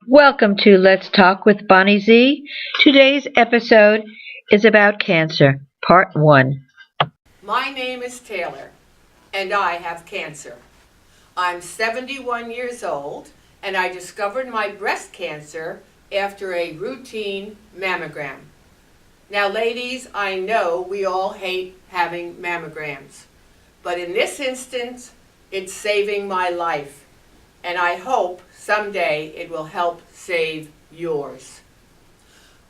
Welcome to Let's Talk with Bonnie Z. Today's episode is about cancer, part 1. My name is Taylor, and I have cancer. I'm 71 years old, and I discovered my breast cancer after a routine mammogram. Now, ladies, I know we all hate having mammograms, but in this instance, it's saving my life, and I hope someday it will help save yours.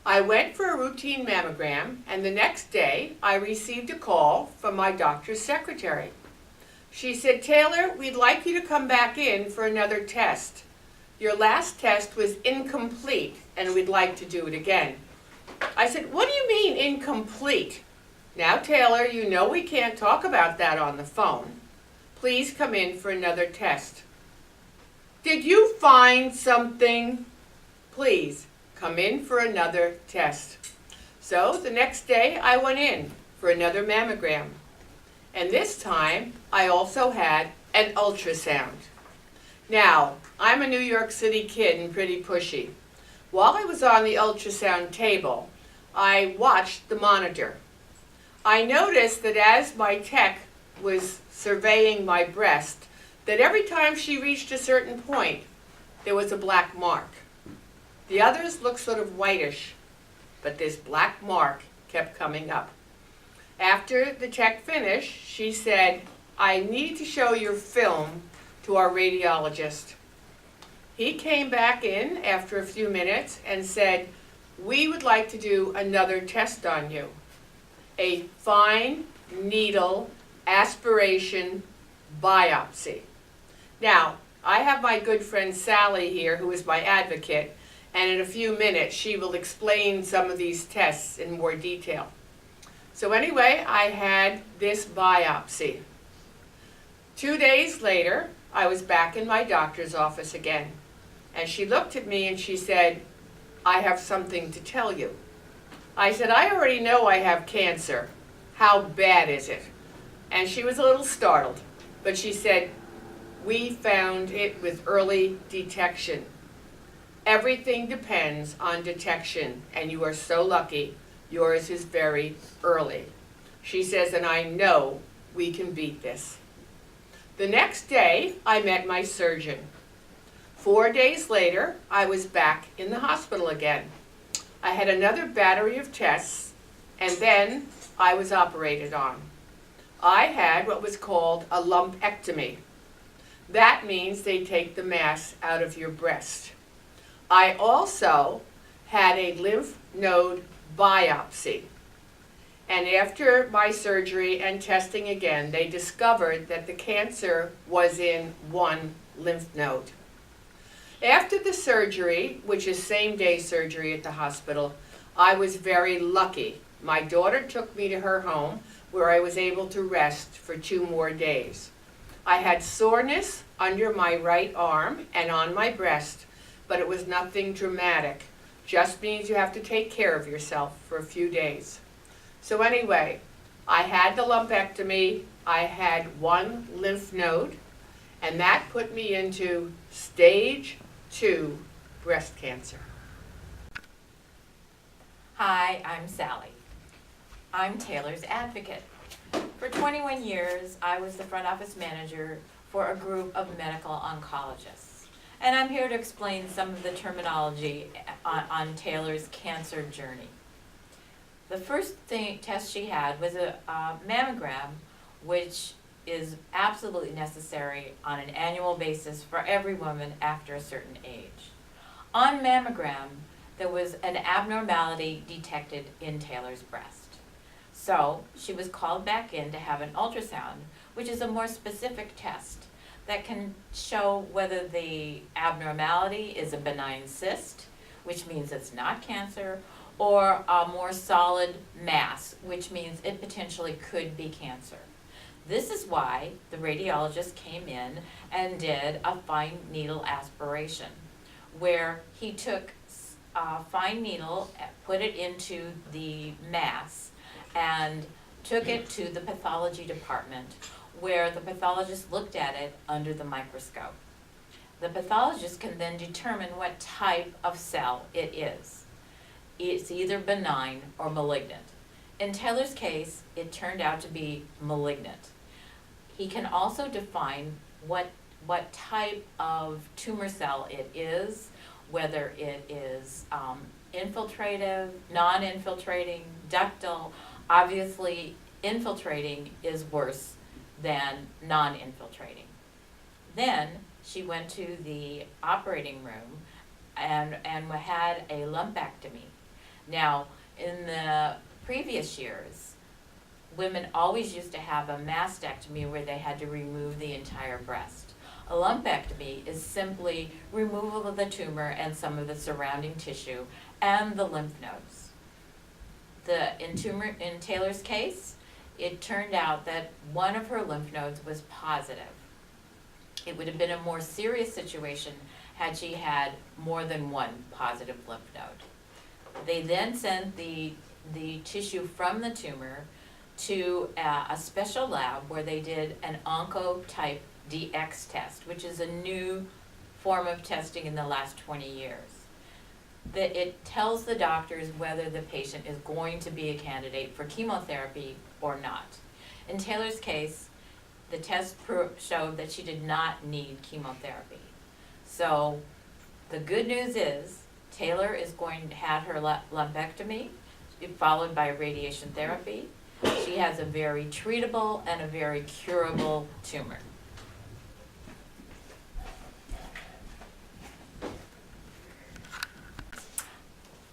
I went for a routine mammogram, and the next day I received a call from my doctor's secretary. She said, "Taylor, we'd like you to come back in for another test. Your last test was incomplete, and we'd like to do it again." I said, "What do you mean incomplete?" "Now, Taylor, you know we can't talk about that on the phone. Please come in for another test." "Did you find something?" "Please come in for another test." So the next day I went in for another mammogram. And this time I also had an ultrasound. Now, I'm a New York City kid and pretty pushy. While I was on the ultrasound table, I watched the monitor. I noticed that as my tech was surveying my breast, that every time she reached a certain point, there was a black mark. The others looked sort of whitish, but this black mark kept coming up. After the tech finished, she said, "I need to show your film to our radiologist." He came back in after a few minutes and said, "We would like to do another test on you. A fine needle aspiration biopsy." Now, I have my good friend Sally here, who is my advocate, and in a few minutes she will explain some of these tests in more detail. So anyway, I had this biopsy. 2 days later, I was back in my doctor's office again, and she looked at me and she said, "I have something to tell you." I said, "I already know I have cancer. How bad is it?" And she was a little startled, but she said, "We found it with early detection. Everything depends on detection, and you are so lucky. Yours is very early." She says, "And I know we can beat this." The next day, I met my surgeon. 4 days later, I was back in the hospital again. I had another battery of tests, and then I was operated on. I had what was called a lumpectomy. That means they take the mass out of your breast. I also had a lymph node biopsy. And after my surgery and testing again, they discovered that the cancer was in one lymph node. After the surgery, which is same-day surgery at the hospital, I was very lucky. My daughter took me to her home where I was able to rest for 2 more days. I had soreness under my right arm and on my breast, but it was nothing dramatic. Just means you have to take care of yourself for a few days. So anyway, I had the lumpectomy, I had 1 lymph node, and that put me into stage 2 breast cancer. Hi, I'm Sally. I'm Taylor's advocate. For 21 years, I was the front office manager for a group of medical oncologists. And I'm here to explain some of the terminology on Taylor's cancer journey. The first test she had was a mammogram, which is absolutely necessary on an annual basis for every woman after a certain age. On mammogram, there was an abnormality detected in Taylor's breast. So she was called back in to have an ultrasound, which is a more specific test that can show whether the abnormality is a benign cyst, which means it's not cancer, or a more solid mass, which means it potentially could be cancer. This is why the radiologist came in and did a fine needle aspiration, where he took a fine needle, put it into the mass, and took it to the pathology department, where the pathologist looked at it under the microscope. The pathologist can then determine what type of cell it is. It's either benign or malignant. In Taylor's case, it turned out to be malignant. He can also define what type of tumor cell it is, whether it is infiltrative, non-infiltrating, ductal. Obviously, infiltrating is worse than non-infiltrating. Then she went to the operating room and had a lumpectomy. Now, in the previous years, women always used to have a mastectomy where they had to remove the entire breast. A lumpectomy is simply removal of the tumor and some of the surrounding tissue and the lymph nodes. In Taylor's case, it turned out that one of her lymph nodes was positive. It would have been a more serious situation had she had more than one positive lymph node. They then sent the tissue from the tumor to a special lab where they did an oncotype DX test, which is a new form of testing in the last 20 years. It tells the doctors whether the patient is going to be a candidate for chemotherapy or not. In Taylor's case, the test showed that she did not need chemotherapy. So the good news is Taylor is going to have her lumpectomy, followed by radiation therapy. She has a very treatable and a very curable tumor.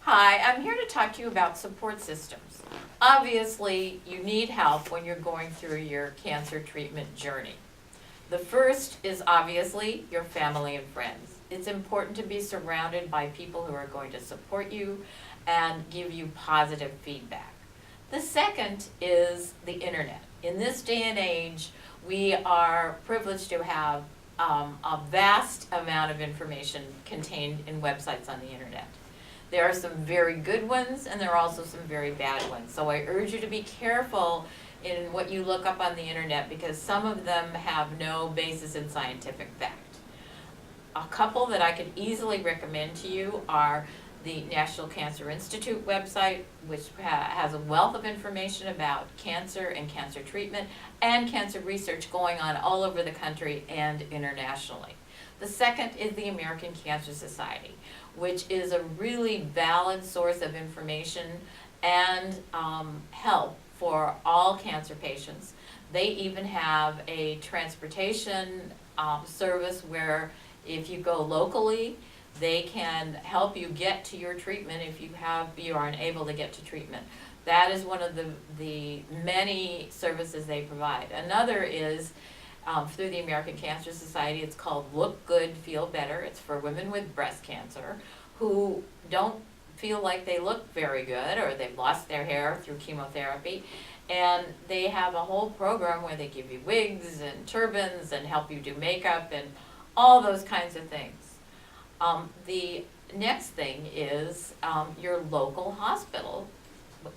Hi, I'm here to talk to you about support systems. Obviously, you need help when you're going through your cancer treatment journey. The first is obviously your family and friends. It's important to be surrounded by people who are going to support you and give you positive feedback. The second is the internet. In this day and age, we are privileged to have a vast amount of information contained in websites on the internet. There are some very good ones and there are also some very bad ones. So I urge you to be careful in what you look up on the internet because some of them have no basis in scientific fact. A couple that I could easily recommend to you are the National Cancer Institute website, which has a wealth of information about cancer and cancer treatment and cancer research going on all over the country and internationally. The second is the American Cancer Society, which is a really valid source of information and help for all cancer patients. They even have a transportation service where if you go locally, they can help you get to your treatment if you are unable to get to treatment. That is one of the many services they provide. Another is through the American Cancer Society. It's called Look Good, Feel Better. It's for women with breast cancer who don't feel like they look very good or they've lost their hair through chemotherapy. And they have a whole program where they give you wigs and turbans and help you do makeup and all those kinds of things. The next thing is your local hospital.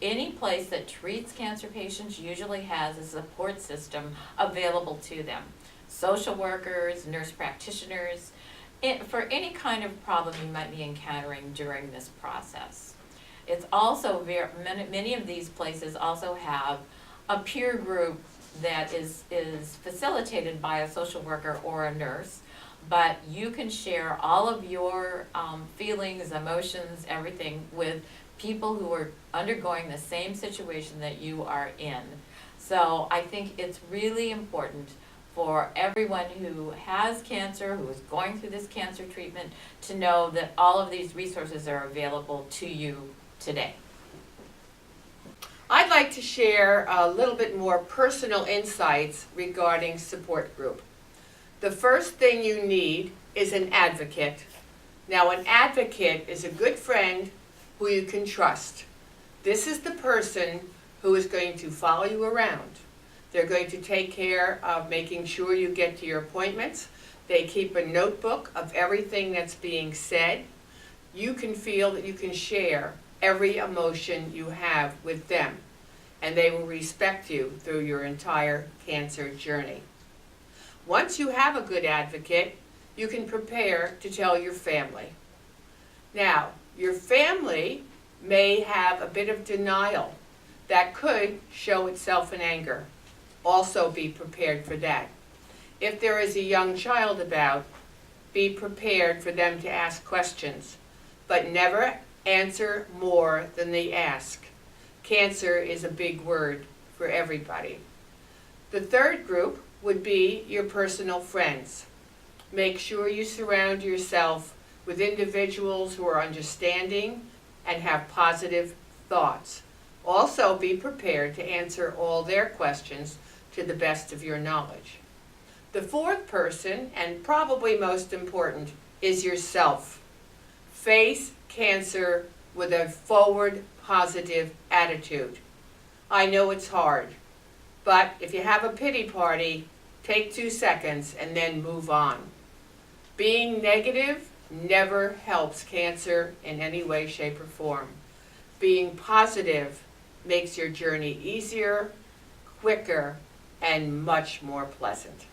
Any place that treats cancer patients usually has a support system available to them. Social workers, nurse practitioners, for any kind of problem you might be encountering during this process. It's also many of these places also have a peer group that is facilitated by a social worker or a nurse, but you can share all of your feelings, emotions, everything with people who are undergoing the same situation that you are in. So I think it's really important for everyone who has cancer, who is going through this cancer treatment, to know that all of these resources are available to you today. I'd like to share a little bit more personal insights regarding support group. The first thing you need is an advocate. Now, an advocate is a good friend who you can trust. This is the person who is going to follow you around. They're going to take care of making sure you get to your appointments. They keep a notebook of everything that's being said. You can feel that you can share every emotion you have with them, and they will respect you through your entire cancer journey. Once you have a good advocate, you can prepare to tell your family. Now, your family may have a bit of denial that could show itself in anger. Also be prepared for that. If there is a young child about, be prepared for them to ask questions, but never answer more than they ask. Cancer is a big word for everybody. The third group would be your personal friends. Make sure you surround yourself with individuals who are understanding and have positive thoughts. Also be prepared to answer all their questions to the best of your knowledge. The fourth person, and probably most important, is yourself. Face cancer with a forward, positive attitude. I know it's hard, but if you have a pity party, take 2 seconds and then move on. Being negative never helps cancer in any way, shape, or form. Being positive makes your journey easier, quicker, and much more pleasant.